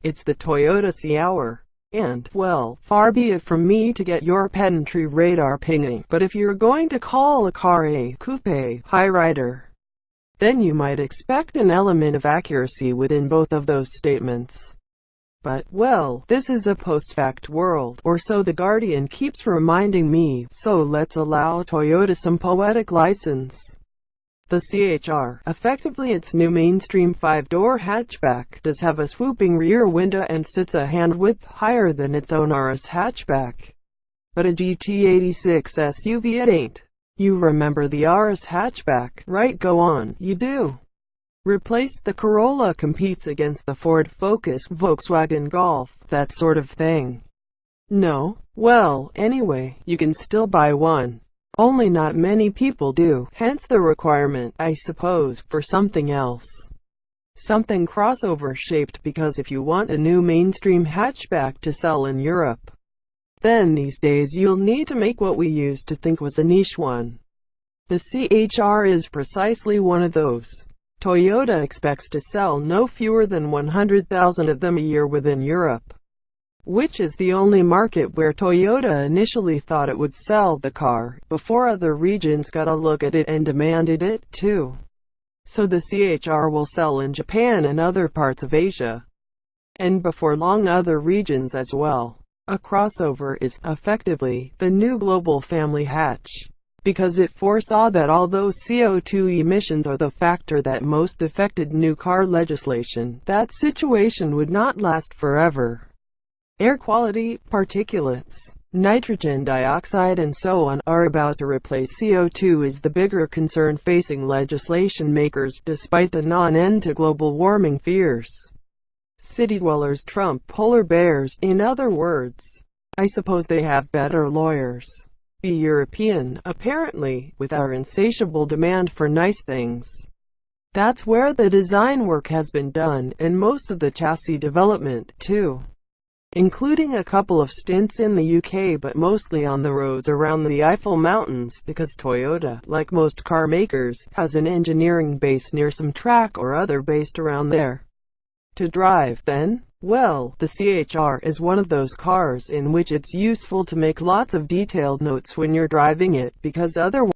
It's the Toyota C Hour. And, well, far be it from me to get your pedantry radar pinging, but if you're going to call a car a coupe high rider, then you might expect an element of accuracy within both of those statements. But, well, this is a post-fact world, or so The Guardian keeps reminding me, so let's allow Toyota some poetic license. The CHR, effectively its new mainstream 5-door hatchback, does have a swooping rear window and sits a hand-width higher than its own RS hatchback. But a GT86 SUV it ain't. You remember the RS hatchback, right? Go on, you do. Replace the Corolla, competes against the Ford Focus, Volkswagen Golf, that sort of thing. No? Well, anyway, you can still buy one. Only not many people do, hence the requirement, I suppose, for something else. Something crossover-shaped, because if you want a new mainstream hatchback to sell in Europe, then these days you'll need to make what we used to think was a niche one. The CHR is precisely one of those. Toyota expects to sell no fewer than 100,000 of them a year within Europe, which is the only market where Toyota initially thought it would sell the car, before other regions got a look at it and demanded it too. So the CHR will sell in Japan and other parts of Asia, and before long other regions as well. A crossover is, effectively, the new global family hatch, because it foresaw that although CO2 emissions are the factor that most affected new car legislation, that situation would not last forever. Air quality, particulates, nitrogen dioxide and so on are about to replace CO2 as the bigger concern facing legislation makers, despite the non-end to global warming fears. City dwellers trump polar bears, in other words. I suppose they have better lawyers. Be European, apparently, with our insatiable demand for nice things. That's where the design work has been done, and most of the chassis development, too. Including a couple of stints in the UK, but mostly on the roads around the Eiffel Mountains, because Toyota, like most car makers, has an engineering base near some track or other based around there. To drive, then? Well, the CHR is one of those cars in which it's useful to make lots of detailed notes when you're driving it, because otherwise